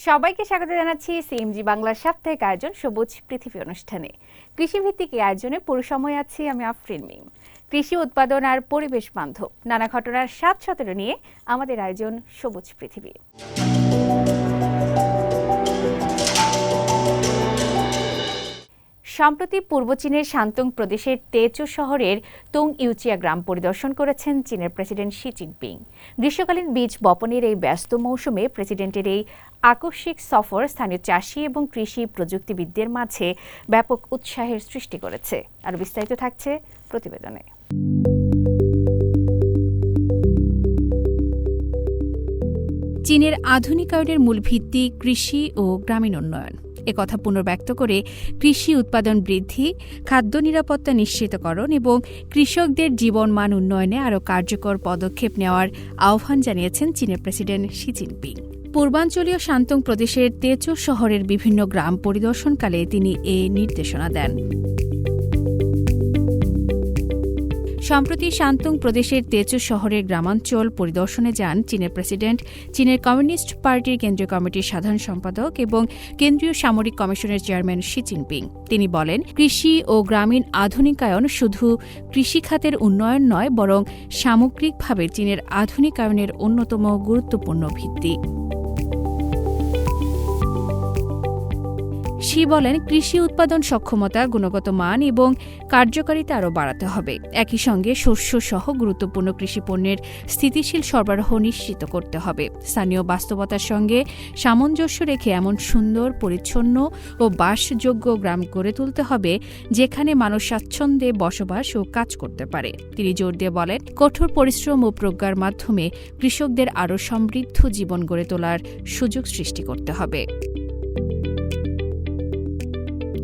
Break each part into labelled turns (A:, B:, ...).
A: সবাইকে স্বাগত জানাচ্ছি সিএমজি বাংলার সাপ্তাহিক আয়োজন সবুজ পৃথিবী অনুষ্ঠানে। কৃষিভিত্তিক এই আয়োজনে পুরো সময় আছি আমি আফরিন মিম। কৃষি উৎপাদন আর পরিবেশ বান্ধব নানা ঘটনার ৭-১৭ নিয়ে আমাদের আয়োজন সবুজ পৃথিবী। সম্প্রতি পূর্ব চীনের শান্তং প্রদেশের তেচৌ শহরের তুং ইউচিয়া গ্রাম পরিদর্শন করেছেন চীনের প্রেসিডেন্ট শি জিনপিং। গ্রীষ্মকালীন বীজ বপনের এই ব্যস্ত মৌসুমে প্রেসিডেন্টের এই আকস্মিক সফর স্থানীয় চাষি এবং কৃষি প্রযুক্তিবিদদের মাঝে ব্যাপক উৎসাহের সৃষ্টি করেছে। আর বিস্তারিত থাকছে প্রতিবেদনে। চীনের আধুনিকায়নের মূল ভিত্তি কৃষি ও গ্রামীণ উন্নয়ন। একথা পুনর্ব্যক্ত করে কৃষি উৎপাদন বৃদ্ধি, খাদ্য নিরাপত্তা নিশ্চিতকরণ এবং কৃষকদের জীবনমান উন্নয়নে আরও কার্যকর পদক্ষেপ নেওয়ার আহ্বান জানিয়েছেন চীনের প্রেসিডেন্ট শি জিনপিং। পূর্বাঞ্চলীয় শান্তং প্রদেশের তেচৌ শহরের বিভিন্ন গ্রাম পরিদর্শনকালে তিনি এ নির্দেশনা দেন। সম্প্রতি শান্তং প্রদেশের তেচৌ শহরের গ্রামাঞ্চল পরিদর্শনে যান চীনের প্রেসিডেন্ট, চীনের কমিউনিস্ট পার্টির কেন্দ্রীয় কমিটির সাধারণ সম্পাদক এবং কেন্দ্রীয় সামরিক কমিশনের চেয়ারম্যান শি জিনপিং। তিনি বলেন, কৃষি ও গ্রামীণ আধুনিকায়ন শুধু কৃষিখাতের উন্নয়ন নয়, বরং সামগ্রিকভাবে চীনের আধুনিকায়নের অন্যতম গুরুত্বপূর্ণ ভিত্তি। শি বলেন, কৃষি উৎপাদন সক্ষমতা, গুণগত মান এবং কার্যকারিতা আরও বাড়াতে হবে। একই সঙ্গে শস্য সহ গুরুত্বপূর্ণ কৃষিপণ্যের স্থিতিশীল সরবরাহ নিশ্চিত করতে হবে। স্থানীয় বাস্তবতার সঙ্গে সামঞ্জস্য রেখে এমন সুন্দর, পরিচ্ছন্ন ও বাসযোগ্য গ্রাম গড়ে তুলতে হবে যেখানে মানুষ স্বাচ্ছন্দ্যে বসবাস ও কাজ করতে পারে। তিনি জোর দিয়ে বলেন, কঠোর পরিশ্রম ও প্রজ্ঞার মাধ্যমে কৃষকদের আরও সমৃদ্ধ জীবন গড়ে তোলার সুযোগ সৃষ্টি করতে হবে।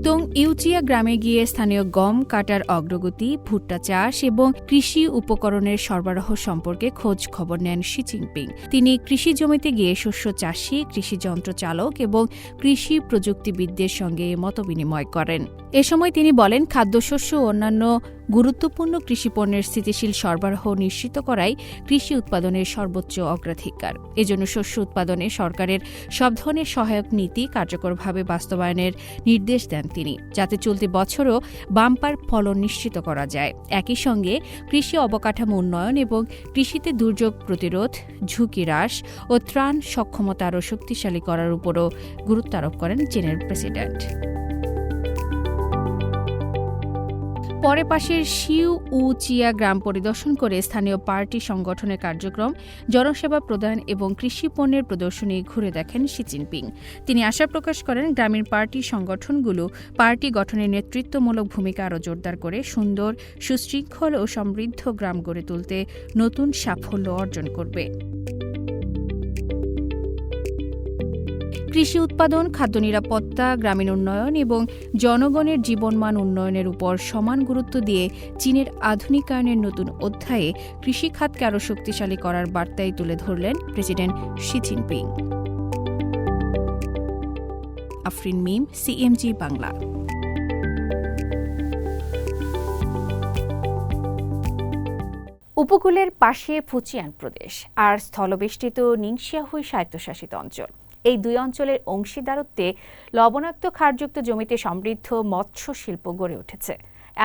A: তুং ইউচিয়া গ্রামে গিয়ে স্থানীয় গম কাটার অগ্রগতি, ভুট্টা চাষ এবং কৃষি উপকরণের সরবরাহ সম্পর্কে খোঁজ খবর নেন শি জিনপিং। তিনি কৃষি জমিতে গিয়ে শস্য চাষী, কৃষি যন্ত্র চালক এবং কৃষি প্রযুক্তিবিদদের সঙ্গে মতবিনিময় করেন। এ সময় তিনি বলেন, খাদ্যশস্য ও অন্যান্য গুরুত্বপূর্ণ কৃষিপণ্যের স্থিতিশীল সরবরাহ নিশ্চিত করাই কৃষি উৎপাদনের সর্বোচ্চ অগ্রাধিকার। এজন্য শস্য উৎপাদনে সরকারের সব ধরনের সহায়ক নীতি কার্যকরভাবে বাস্তবায়নের নির্দেশ দেন তিনি, যাতে চলতি বছরও বাম্পার ফলন নিশ্চিত করা যায়। একই সঙ্গে কৃষি অবকাঠামো উন্নয়ন এবং কৃষিতে দুর্যোগ প্রতিরোধ, ঝুঁকি হ্রাস ও ত্রাণ সক্ষমতা আরও শক্তিশালী করার উপরও গুরুত্ব আরোপ করেন চীনের প্রেসিডেন্ট। পরে পাশের শিউ উ চিয়া গ্রাম পরিদর্শন করে স্থানীয় পার্টি সংগঠনের কার্যক্রম, জনসেবা প্রদান এবং কৃষি পণ্যের প্রদর্শনী ঘুরে দেখেন শি জিনপিং। তিনি আশা প্রকাশ করেন, গ্রামীণ পার্টি সংগঠনগুলো পার্টি গঠনের নেতৃত্বমূলক ভূমিকা আরও জোরদার করে সুন্দর, সুশৃঙ্খল ও সমৃদ্ধ গ্রাম গড়ে তুলতে নতুন সাফল্য অর্জন করবে। কৃষি উৎপাদন, খাদ্য নিরাপত্তা, গ্রামীণ উন্নয়ন এবং জনগণের জীবনমান উন্নয়নের উপর সমান গুরুত্ব দিয়ে চীনের আধুনিকায়নের নতুন অধ্যায়ে কৃষি খাতকে আরও শক্তিশালী করার বার্তাই তুলে ধরলেন প্রেসিডেন্ট শি জিনপিং। আফরিন মিম, সিএমজি বাংলা। উপকূলের পাশে ফুজিয়ান প্রদেশ আর স্থলবেষ্টিত নিংশিয়াহুই স্বায়ত্তশাসিত অঞ্চল, এই দুই অঞ্চলের অংশীদারত্বে লবণাক্ত ক্ষারযুক্ত জমিতে সমৃদ্ধ মৎস্য শিল্প গড়ে উঠেছে।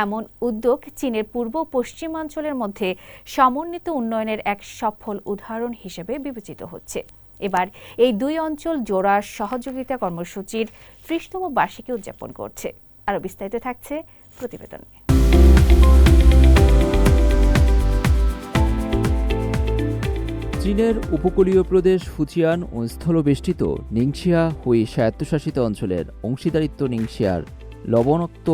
A: এমন উদ্যোগ চীনের পূর্ব পশ্চিমাঞ্চলের মধ্যে সমন্বিত উন্নয়নের এক সফল উদাহরণ হিসেবে বিবেচিত হচ্ছে। এবার এই দুই অঞ্চল জোড়া সহযোগিতা কর্মসূচির ৩০তম বার্ষিকী উদযাপন করছে। আরও বিস্তারিত থাকছে প্রতিবেদনে।
B: চীনের উপকূলীয় প্রদেশ ফুজিয়ান ও স্থলবেষ্টিত নিংশিয়া হুই স্বায়ত্তশাসিত অঞ্চলের অংশীদারিত্ব নিংশিয়ার লবণাক্ত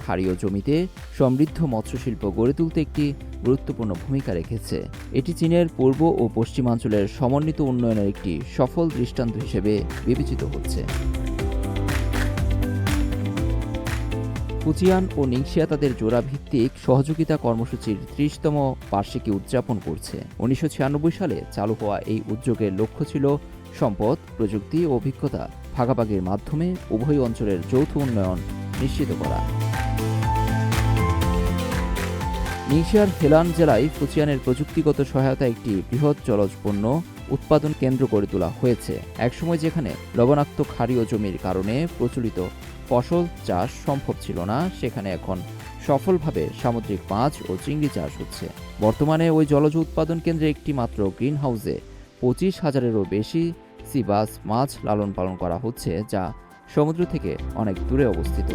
B: ক্ষারীয় জমিতে সমৃদ্ধ মৎস্যশিল্প গড়ে তুলতে একটি গুরুত্বপূর্ণ ভূমিকা রেখেছে। এটি চীনের পূর্ব ও পশ্চিমাঞ্চলের সমন্বিত উন্নয়নের একটি সফল দৃষ্টান্ত হিসেবে বিবেচিত হচ্ছে। ফুজিয়ান ও নিংশিয়া তাদের জোড়াভিত্তিক সহযোগিতা কর্মসূচির ৩০তম বার্ষিকী উদযাপন করছে। ১৯৯৬ সালে চালু হওয়া এই উদ্যোগের লক্ষ্য ছিল সম্পদ, প্রযুক্তি ও অভিজ্ঞতা ভাগাভাগির মাধ্যমে উভয় অঞ্চলের যৌথ উন্নয়ন নিশ্চিত করা। নিংশিয়ার হেলান জেলায় ফুজিয়ানের প্রযুক্তিগত সহায়তা একটি বৃহৎ জলজ পণ্য উৎপাদন কেন্দ্র গড়ে তোলা হয়েছে। একসময় যেখানে লবণাক্ত ক্ষারীয় জমির কারণে প্রচলিত ফসল চাষ সম্ভব ছিল না, সেখানে এখন সফলভাবে সামুদ্রিক মাছ ও চিংড়ি চাষ হচ্ছে। বর্তমানে ওই জলজ উৎপাদন কেন্দ্রে একটি মাত্র গ্রিন হাউসে 25,000-এরও বেশি সিবাস মাছ লালন পালন করা হচ্ছে, যা সমুদ্র থেকে অনেক দূরে অবস্থিত।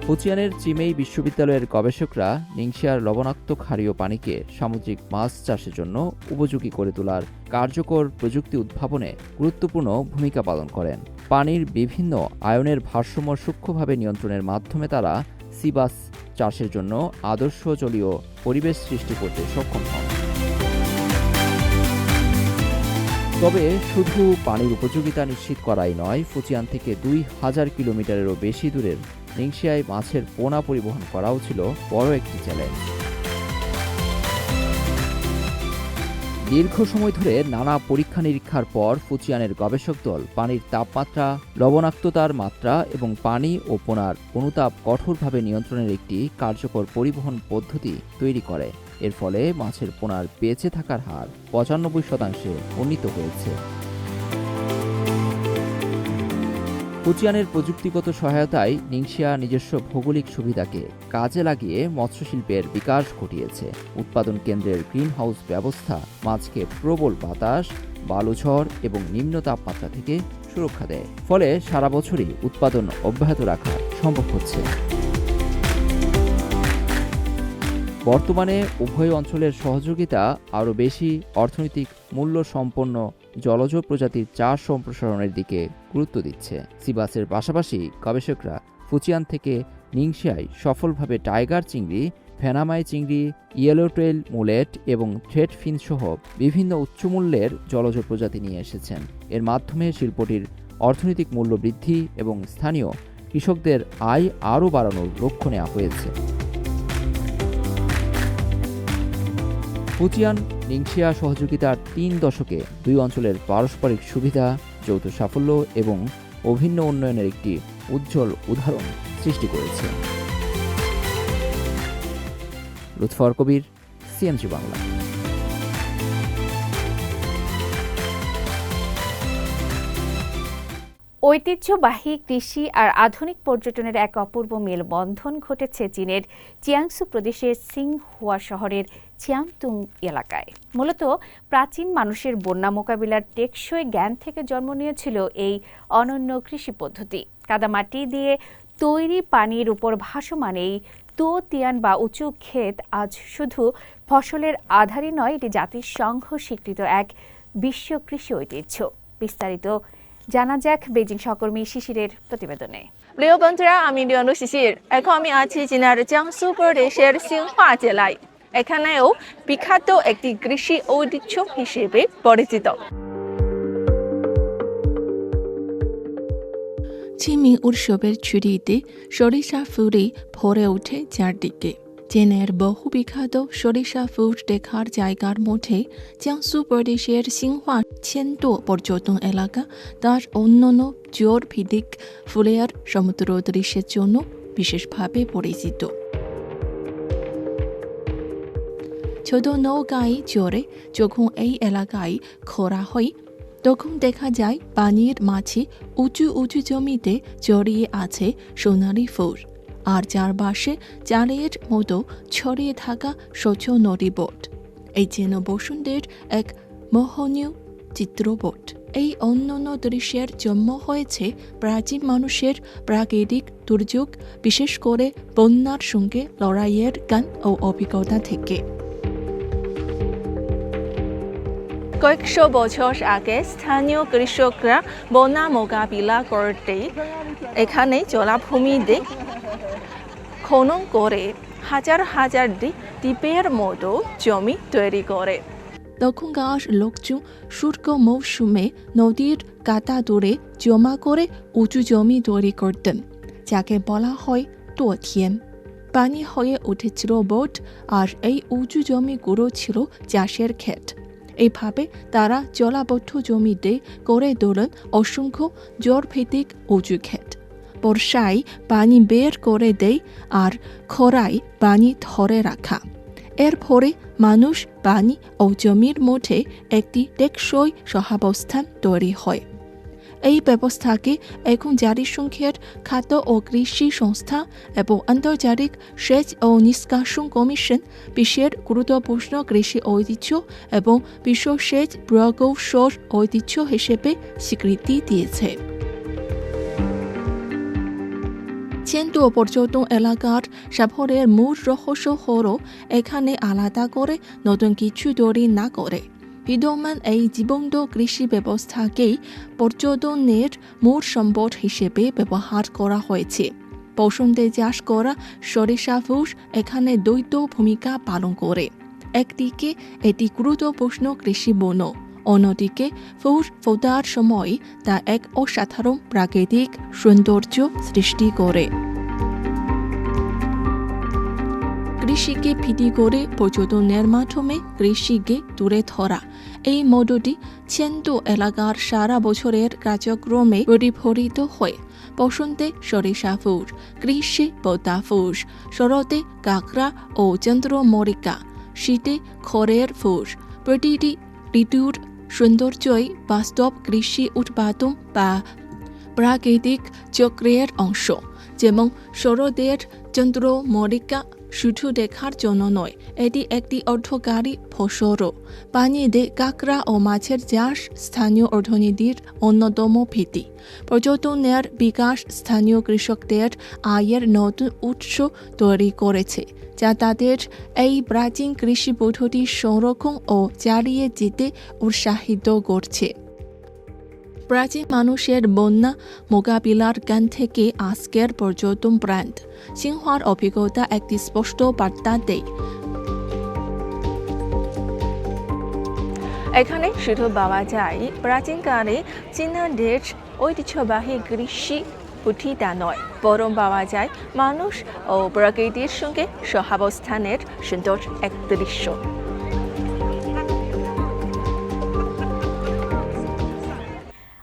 B: ফুজিয়ানের চিমেই বিশ্ববিদ্যালয়ের গবেষকরা নিংশিয়ার লবণাক্ত ক্ষারীয় পানিকে সামুদ্রিক মাছ চাষের জন্য উপযোগী করে তোলার কার্যকর প্রযুক্তি উদ্ভাবনে গুরুত্বপূর্ণ ভূমিকা পালন করেন। পানির বিভিন্ন আয়নের ভারসাম্য সূক্ষ্মভাবে নিয়ন্ত্রণের মাধ্যমে তারা সিবাস চাষের জন্য আদর্শ জলীয় পরিবেশ সৃষ্টি করতে সক্ষম হন। তবে শুধু পানির উপযোগিতা নিশ্চিত করাই নয়, ফুজিয়ান থেকে 2,000 কিলোমিটারেরও বেশি দূরের নিংশিয়ায় মাছের পোনা পরিবহন করাও ছিল বড় একটি চ্যালেঞ্জ। দীর্ঘ সময় ধরে নানা পরীক্ষা নিরীক্ষার পর ফুজিয়ানের গবেষক দল পানির তাপমাত্রা, লবণাক্ততার মাত্রা এবং পানি ও পোনার অনুতাপ কঠোরভাবে নিয়ন্ত্রণের একটি কার্যকর পরিবহন পদ্ধতি তৈরি করে। এর ফলে মাছের পোনার বেঁচে থাকার হার 95% উন্নীত হয়েছে। ফুজিয়ানের প্রযুক্তিগত সহায়তায় নিংশিয়া নিজস্ব ভৌগোলিক সুবিধাকে কাজে লাগিয়ে মৎস্যশিল্পের বিকাশ ঘটিয়েছে। উৎপাদন কেন্দ্রের গ্রিন হাউস ব্যবস্থা মাছকে প্রবল বাতাস, বালুঝড় এবং নিম্ন তাপমাত্রা থেকে সুরক্ষা দেয়, ফলে সারা বছরই উৎপাদন অব্যাহত রাখা সম্ভব হচ্ছে। বর্তমানে উভয় অঞ্চলের সহযোগিতা আরও বেশি অর্থনৈতিক মূল্য সম্পন্ন জলজ প্রজাতির চাষ সম্প্রসারণের দিকে গুরুত্ব দিচ্ছে। সিবাসের পাশাপাশি গবেষকরা ফুজিয়ান থেকে নিংশিয়ায় সফলভাবে টাইগার চিংড়ি, ফেনামাই চিংড়ি, ইয়েলোটেল মুলেট এবং থ্রেড ফিন সহ বিভিন্ন উচ্চমূল্যের জলজ প্রজাতি নিয়ে এসেছেন। এর মাধ্যমে শিল্পটির অর্থনৈতিক মূল্য বৃদ্ধি এবং স্থানীয় কৃষকদের আয় আরও বাড়ানোর লক্ষ্য নেওয়া হয়েছে। ফুজিয়ান নিংশিয়া সহযোগিতার 3 দশকে দুই অঞ্চলের পারস্পরিক সুবিধা, যৌথ সাফল্য এবং অভিন্ন উন্নয়নের একটি উজ্জ্বল উদাহরণ সৃষ্টি করেছে। লুৎফর কবির, সিএমজি বাংলা।
A: ঐতিহ্যবাহী কৃষি আর আধুনিক পর্যটনের এক অপূর্ব মেলবন্ধন ঘটেছে চীনের জিয়াংসু প্রদেশের সিংহুয়া শহরের চিয়াংতুং এলাকায়। মূলত প্রাচীন মানুষের বন্যা মোকাবিলার টেকসই জ্ঞান থেকে জন্ম নিয়েছিল এই অনন্য কৃষি পদ্ধতি। কাদামাটি দিয়ে তৈরি পানির উপর ভাসমান এই তো তিয়ান বা উঁচু ক্ষেত আজ শুধু ফসলের আধারই নয়, এটি জাতিসংঘ স্বীকৃত এক বিশ্ব কৃষি ঐতিহ্য। বিস্তারিত জানা যাক বেজিং সহকর্মী শিশিরের প্রতিবেদনে।
C: প্রিয় বন্ধুরা, আমি লিওনু শিশির। এখন আমি আছি চীনের জিয়াংসু প্রদেশের সিংহুয়া জেলায়। এখানেও বিখ্যাত একটি কৃষি ঐতিহ্য হিসেবে পরিচিত।
D: চিমি উৎসবের ছুটিতে সরিষা ফুলে ভরে ওঠে চারদিকে। চীনের বহু বিখ্যাত সরিষা ফুল দেখার জায়গার মধ্যে জিয়াংসু প্রদেশের সিংহুয়া ছেন্টো পর্যটন এলাকা তার অন্যান্য জোর ভিত্তিক ফুলের সমুদ্র দৃশ্যের জন্য বিশেষভাবে পরিচিত। ছোট নৌকায় চড়ে যখন এই এলাকায় ঘোরা হয়, তখন দেখা যায় পানির মাঝে উঁচু উঁচু জমিতে জড়িয়ে আছে সোনালি ফুল, আর চারপাশে চালের মতো ছড়িয়ে থাকা স্বচ্ছ নদী বোট। এই যেন বসন্তের এক মোহনীয় চিত্রপট। এই অনন্য দৃশ্যের জন্ম হয়েছে প্রাচীন মানুষের প্রাকৃতিক দুর্যোগ, বিশেষ করে বন্যার সঙ্গে লড়াইয়ের জ্ঞান ও অভিজ্ঞতা থেকে।
C: কয়েকশো বছর আগে স্থানীয় কৃষকরা বন্যা মোকাবিলা করতে এখানে জলাভূমিতে খনন করে হাজার হাজার দ্বীপের মতো জমি তৈরি করে।
D: তখনকার লোকজন শুষ্ক মৌসুমে নদীর কাঁটা দূরে জমা করে উঁচু জমি তৈরি করতেন, যাকে বলা হয় টোথিয়েন। পানি হয়ে উঠেছিল বোট, আর এই উঁচু জমিগুলো ছিল চাষের ক্ষেত। এইভাবে তারা জলাবদ্ধ জমিতে করে তোলেন অসংখ্য জোরভিত্তিক উঁচু ক্ষেত। বর্ষায় পানি বের করে দেয় আর খরায় পানি ধরে রাখা, এর ফলে মানুষ, পানি ও জমির মধ্যে একটি টেকসই সহাবস্থান তৈরি হয়। এই ব্যবস্থাকে এখন জাতিসংঘের খাদ্য ও কৃষি সংস্থা এবং আন্তর্জাতিক সেচ ও নিষ্কাশন কমিশন বিশ্বের গুরুত্বপূর্ণ কৃষি ঐতিহ্য এবং বিশ্ব সেচ প্রকৌশল ঐতিহ্য হিসেবে স্বীকৃতি দিয়েছে। চেন্টু পর্যটন এলাকার সাফল্যের মূল রহস্য হল এখানে আলাদা করে নতুন কিছু তৈরি না করে বিদ্যমান এই জীবন্ত কৃষি ব্যবস্থাকেই পর্যটনের মূল সম্পদ হিসেবে ব্যবহার করা হয়েছে। বসন্তে চাষ করা সরিষা ফুল এখানে দ্বৈত ভূমিকা পালন করে। একদিকে এটি গুরুত্বপূর্ণ কৃষি বন, অন্যদিকে ফুল ফোটার সময় তা এক অসাধারণ প্রাকৃতিক সৌন্দর্য সৃষ্টি করে। কৃষিকে ভিত্তি করে পর্যটনের মাধ্যমে কৃষিকে তুলে ধরা, এই মডেলটি চেন্টু এলাকার সারা বছরের কার্যক্রমে প্রতিফলিত হয়। বসন্তে সরিষা ফুল, গ্রীষ্মে পদ্মা ফুল, শরতে কাঁকড়া ও চন্দ্রমল্লিকা, শীতে খড়ের ফুল। প্রতিটি ঋতুর সৌন্দর্যই বাস্তব কৃষি উৎপাদন বা প্রাকৃতিক চক্রের অংশ। যেমন শরতের চন্দ্রমল্লিকা শুধু দেখার জন্য নয়, এটি একটি অর্থকারী ফসলও। পানিতে কাঁকড়া ও মাছের চাষ স্থানীয় অর্থনীতির অন্যতম ভিত্তি। পর্যটনের বিকাশ স্থানীয় কৃষকদের আয়ের নতুন উৎস তৈরি করেছে, যা তাদের এই প্রাচীন কৃষি পদ্ধতি সংরক্ষণ ও চালিয়ে যেতে উৎসাহিত করছে। প্রাচীন মানুষের বন্যা মোকাবিলার জ্ঞান থেকে আজকের পর্যটন ব্র্যান্ড সিংহার অভিজ্ঞতা একটি স্পষ্ট বার্তা দেয়।
C: এখানে শুধু পাওয়া যায় প্রাচীনকালে চীনাদের ঐতিহ্যবাহী কৃষি পুঁথি তা নয়, বরং পাওয়া যায় মানুষ ও প্রকৃতির সঙ্গে সহাবস্থানের সুন্দর এক দৃশ্য।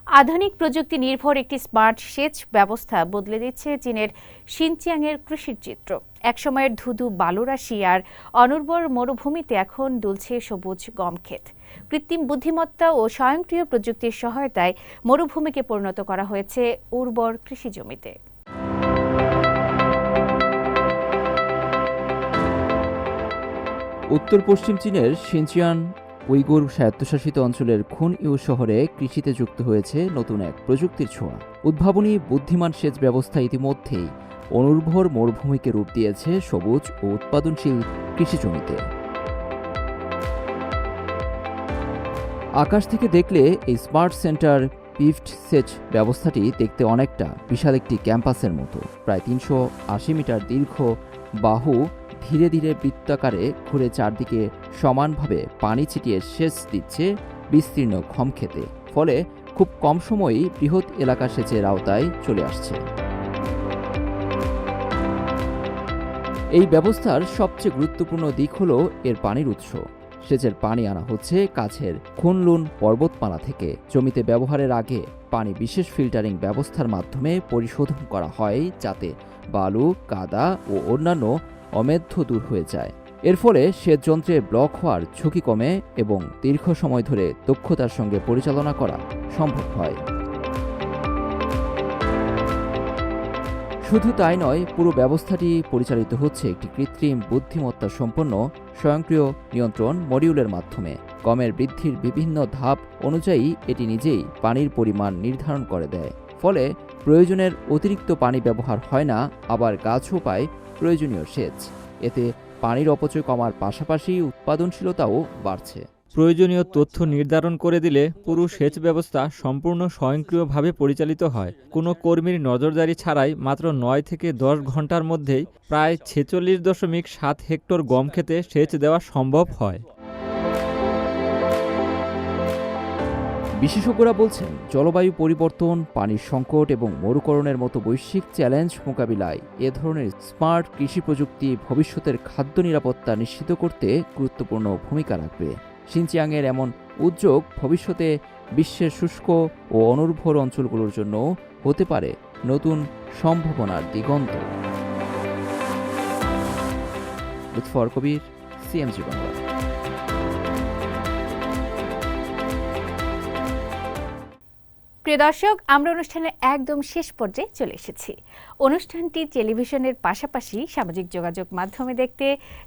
A: আধুনিক প্রযুক্তি নির্ভর একটি স্মার্ট সেচ ব্যবস্থা বদলে দিচ্ছে চীনের শিনচিয়াংয়ের কৃষির চিত্র। একসময়ের ধুধু বালুরাশি আর অনুর্বর মরুভূমিতে এখন দুলছে সবুজ গম ক্ষেত। কৃত্রিম বুদ্ধিমত্তা ও স্বয়ংক্রিয় প্রযুক্তির সহায়তায় মরুভূমিকে পরিণত করা হয়েছে উর্বর কৃষি জমিতে।
B: উত্তর পশ্চিম চীনের শিনচিয়াং উইগুর স্বায়ত্তশাসিত অঞ্চলের খুনইউ শহরে কৃষিতে যুক্ত হয়েছে নতুন এক প্রযুক্তির ছোঁয়া। উদ্ভাবনী বুদ্ধিমান সেচ ব্যবস্থা ইতিমধ্যেই অনুর্বর মরুভূমিকে রূপ দিয়েছে সবুজ ও উৎপাদনশীল কৃষি জমিতে। আকাশ থেকে দেখলে এই স্মার্ট সেন্টার পিভড সেচ ব্যবস্থাটি দেখতে অনেকটা বিশাল একটি ক্যাম্পাসের মতো। প্রায় 380 মিটার দীর্ঘ বাহু ধীরে ধীরে বৃত্তাকারে ঘুরে চারদিকে সমানভাবে পানি ছিটিয়ে সেচ দিচ্ছে বিস্তীর্ণ গম ক্ষেতে। ফলে খুব কম সময়েই বৃহৎ এলাকা সেচের আওতায় চলে আসছে। এই ব্যবস্থার সবচেয়ে গুরুত্বপূর্ণ দিক হল এর পানির উৎস। সেচের পানি আনা হচ্ছে কাছের খুনলুন পর্বতমালা থেকে। জমিতে ব্যবহারের আগে পানি বিশেষ ফিল্টারিং ব্যবস্থার মাধ্যমে পরিশোধন করা হয়, যাতে বালু, কাদা ও অন্যান্য অমেধ্য দূর হয়ে যায়। এর ফলে সেচ যন্ত্রে ব্লক হওয়ার ঝুঁকি কমে এবং দীর্ঘ সময় ধরে দক্ষতার সঙ্গে পরিচালনা করা সম্ভব হয়। শুধু তাই নয়, পুরো ব্যবস্থাটি পরিচালিত হচ্ছে একটি কৃত্রিম বুদ্ধিমত্তা সম্পন্ন স্বয়ংক্রিয় নিয়ন্ত্রণ মডিউলের মাধ্যমে। গমের বৃদ্ধির বিভিন্ন ধাপ অনুযায়ী এটি নিজেই পানির পরিমাণ নির্ধারণ করে দেয়। ফলে প্রয়োজনের অতিরিক্ত পানি ব্যবহার হয় না, আবার গাছও পায় প্রয়োজনীয় সেচ। এতে পানির অপচয় কমার পাশাপাশি উৎপাদনশীলতাও বাড়ছে।
E: প্রয়োজনীয় তথ্য নির্ধারণ করে দিলে পুরো সেচ ব্যবস্থা সম্পূর্ণ স্বয়ংক্রিয়ভাবে পরিচালিত হয়। কোনো কর্মীর নজরদারি ছাড়াই মাত্র 9 থেকে 10 ঘন্টার মধ্যেই প্রায় 46.7 হেক্টর গম ক্ষেতে সেচ দেওয়া সম্ভব হয়।
B: বিশেষজ্ঞরা বলছেন, জলবায়ু পরিবর্তন, পানির সংকট এবং মরুকরণের মতো বৈশ্বিক চ্যালেঞ্জ মোকাবিলায় এ ধরনের স্মার্ট কৃষি প্রযুক্তি ভবিষ্যতের খাদ্য নিরাপত্তা নিশ্চিত করতে গুরুত্বপূর্ণ ভূমিকা রাখবে। শিনচিয়াংয়ের এমন উদ্যোগ ভবিষ্যতে বিশ্বের শুষ্ক ও অনুর্বর অঞ্চলগুলোর জন্য হতে পারে নতুন সম্ভাবনার দিগন্ত। লুৎফর কবির, সিএমজি বাংলা।
A: প্রিয় দর্শক, আমরা অনুষ্ঠানের একদম শেষ পর্যায়ে চলে এসেছি। অনুষ্ঠানটি টেলিভিশনের পাশাপাশি সামাজিক যোগাযোগ মাধ্যমে দেখতে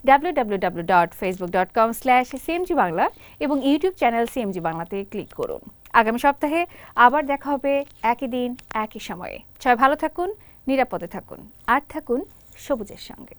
A: www.facebook.com/cmg বাংলা এবং ইউটিউব চ্যানেল সিএমজি বাংলাতে ক্লিক করুন। আগামী সপ্তাহে আবার দেখা হবে একই দিন একই সময়ে। সবাই ভালো থাকুন, নিরাপদে থাকুন, আর থাকুন সবুজের সঙ্গে।